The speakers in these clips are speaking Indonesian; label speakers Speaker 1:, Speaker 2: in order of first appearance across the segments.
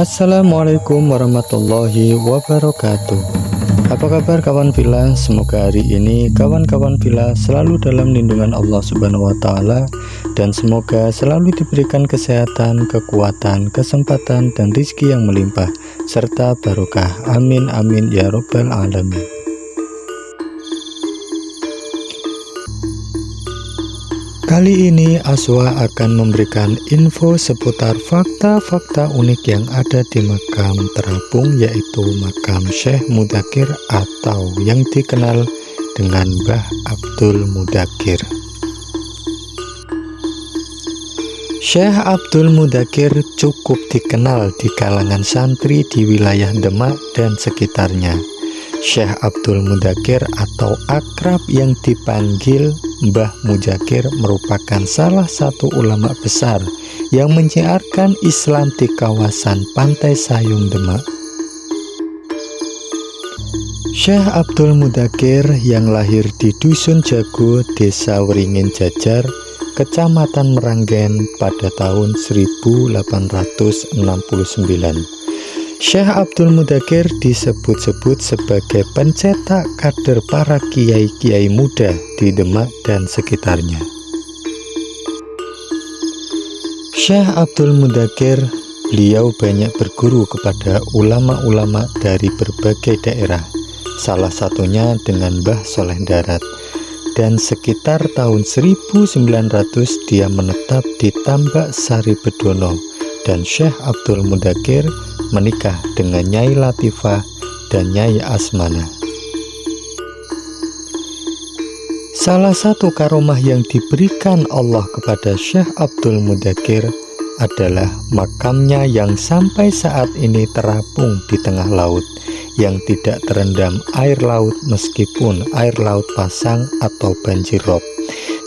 Speaker 1: Assalamualaikum warahmatullahi wabarakatuh. Apa kabar kawan Villa? Semoga hari ini kawan-kawan Villa selalu dalam lindungan Allah Subhanahu wa Ta'ala, dan semoga selalu diberikan kesehatan, kekuatan, kesempatan, dan rizki yang melimpah serta barokah. Amin amin ya robbal alamin. Kali ini Aswa akan memberikan info seputar fakta-fakta unik yang ada di makam terapung, yaitu makam Syekh Mudakir atau yang dikenal dengan Mbah Abdul Mudakir. Syekh Abdul Mudakir cukup dikenal di kalangan santri di wilayah Demak dan sekitarnya. Syekh Abdul Mudakir atau akrab yang dipanggil Mbah Mudakir merupakan salah satu ulama besar yang menyiarkan Islam di kawasan Pantai Sayung Demak. Syekh Abdul Mudakir yang lahir di Dusun Jago, Desa Wringin Jajar, Kecamatan Meranggen pada tahun 1869. Syekh Abdul Mudakir disebut-sebut sebagai pencetak kader para kiai-kiai muda di Demak dan sekitarnya. Syekh Abdul Mudakir, beliau banyak berguru kepada ulama-ulama dari berbagai daerah, salah satunya dengan Mbah Soleh Darat, dan sekitar tahun 1900 dia menetap di Tambak Sari Bedono, dan Syekh Abdul Mudakir menikah dengan Nyai Latifah dan Nyai Asmana. Salah satu karomah yang diberikan Allah kepada Syekh Abdul Mudakir adalah makamnya yang sampai saat ini terapung di tengah laut, yang tidak terendam air laut meskipun air laut pasang atau banjir rob.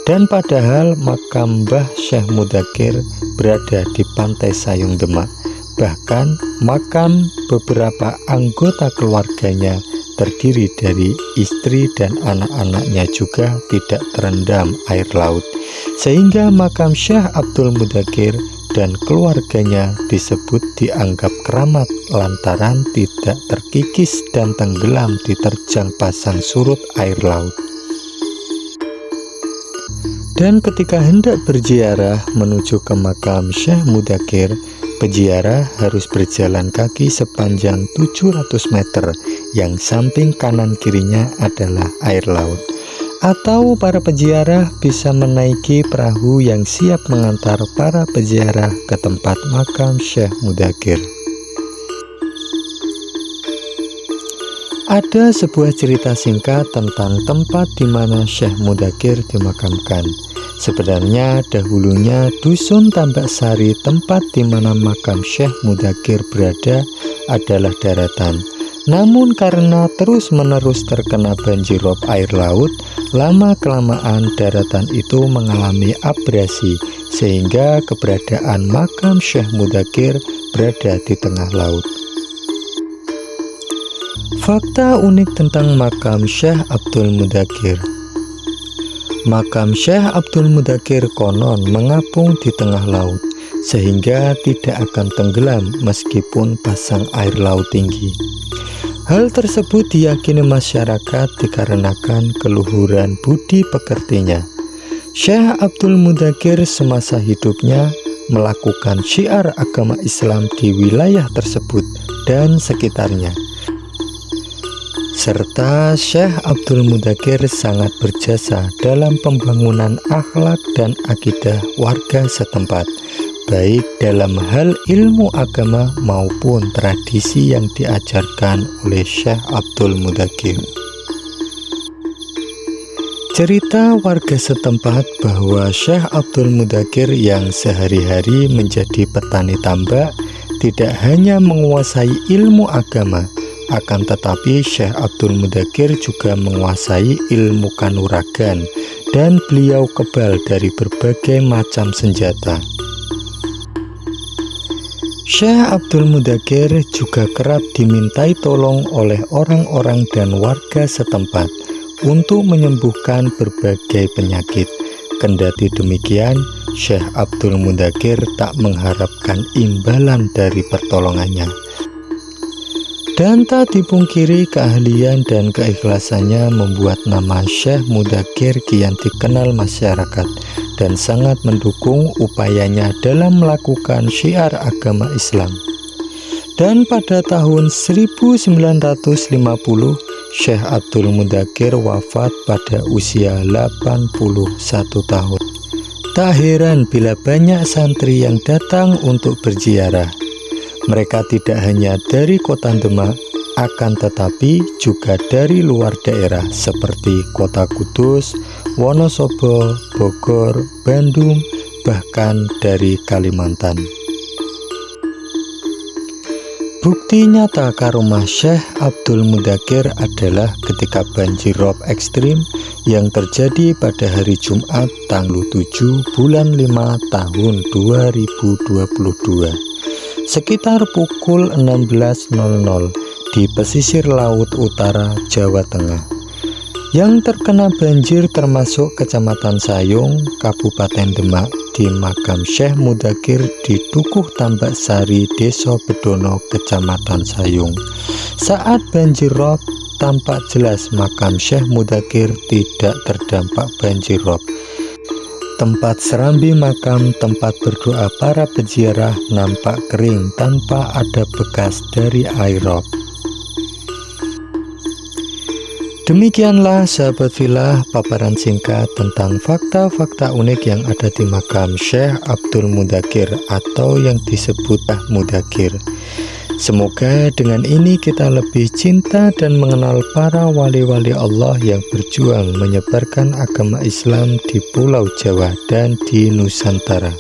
Speaker 1: Dan padahal makam Mbah Syekh Mudakir berada di Pantai Sayung Demak. Bahkan makam beberapa anggota keluarganya terdiri dari istri dan anak-anaknya juga tidak terendam air laut, sehingga makam Syekh Abdul Mudakir dan keluarganya disebut dianggap keramat lantaran tidak terkikis dan tenggelam diterjang pasang surut air laut. Dan ketika hendak berziarah menuju ke makam Syekh Mudakir, peziarah harus berjalan kaki sepanjang 700 meter, yang samping kanan kirinya adalah air laut. Atau para peziarah bisa menaiki perahu yang siap mengantar para peziarah ke tempat makam Syekh Mudakir. Ada sebuah cerita singkat tentang tempat di mana Syekh Mudakir dimakamkan. Sebenarnya dahulunya Dusun Tambak Sari, tempat di mana makam Syekh Mudakir berada, adalah daratan. Namun karena terus-menerus terkena banjir rob air laut, lama-kelamaan daratan itu mengalami abrasi, sehingga keberadaan makam Syekh Mudakir berada di tengah laut. Fakta unik tentang makam Syekh Abdul Mudakir. Makam Syekh Abdul Mudakir konon mengapung di tengah laut, sehingga tidak akan tenggelam meskipun pasang air laut tinggi. Hal tersebut diyakini masyarakat dikarenakan keluhuran budi pekertinya. Syekh Abdul Mudakir semasa hidupnya melakukan syiar agama Islam di wilayah tersebut dan sekitarnya. Serta Syekh Abdul Mudakir sangat berjasa dalam pembangunan akhlak dan akidah warga setempat, baik dalam hal ilmu agama maupun tradisi yang diajarkan oleh Syekh Abdul Mudakir. Cerita warga setempat bahwa Syekh Abdul Mudakir yang sehari-hari menjadi petani tambak tidak hanya menguasai ilmu agama, akan tetapi Syekh Abdul Mudakir juga menguasai ilmu kanuragan, dan beliau kebal dari berbagai macam senjata. Syekh Abdul Mudakir juga kerap dimintai tolong oleh orang-orang dan warga setempat untuk menyembuhkan berbagai penyakit. Kendati demikian, Syekh Abdul Mudakir tak mengharapkan imbalan dari pertolongannya. Dan tak dipungkiri keahlian dan keikhlasannya membuat nama Syekh Mudakir kian dikenal masyarakat dan sangat mendukung upayanya dalam melakukan syiar agama Islam. Dan pada tahun 1950, Syekh Abdul Mudakir wafat pada usia 81 tahun. Tak heran bila banyak santri yang datang untuk berziarah. Mereka tidak hanya dari kota Demak, akan tetapi juga dari luar daerah seperti Kota Kudus, Wonosobo, Bogor, Bandung, bahkan dari Kalimantan. Bukti nyata karomah Syekh Abdul Mudakir adalah ketika banjir rob ekstrim yang terjadi pada hari Jumat tanggal 7 bulan 5 tahun 2022 sekitar pukul 16.00 di pesisir laut utara Jawa Tengah. Yang terkena banjir termasuk Kecamatan Sayung, Kabupaten Demak, di makam Syekh Mudakir di Dukuh Tambak Sari, Desa Bedono, Kecamatan Sayung. Saat banjir rob, tampak jelas makam Syekh Mudakir tidak terdampak banjir rob. Tempat serambi makam, tempat berdoa para peziarah nampak kering tanpa ada bekas dari air rob. Demikianlah sahabat Villa, paparan singkat tentang fakta-fakta unik yang ada di makam Syekh Abdul Mudakir atau yang disebut Mudakir. Semoga dengan ini kita lebih cinta dan mengenal para wali-wali Allah yang berjuang menyebarkan agama Islam di Pulau Jawa dan di Nusantara.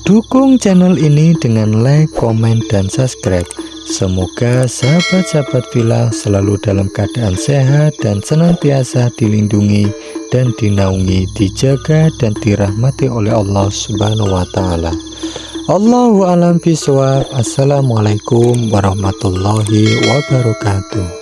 Speaker 1: Dukung channel ini dengan like, komen, dan subscribe. Semoga sahabat-sahabat Villa selalu dalam keadaan sehat dan senantiasa dilindungi dan dinaungi, dijaga dan dirahmati oleh Allah Subhanahu wa Ta'ala. Allahu a'lam bishawab. Assalamualaikum warahmatullahi wabarakatuh.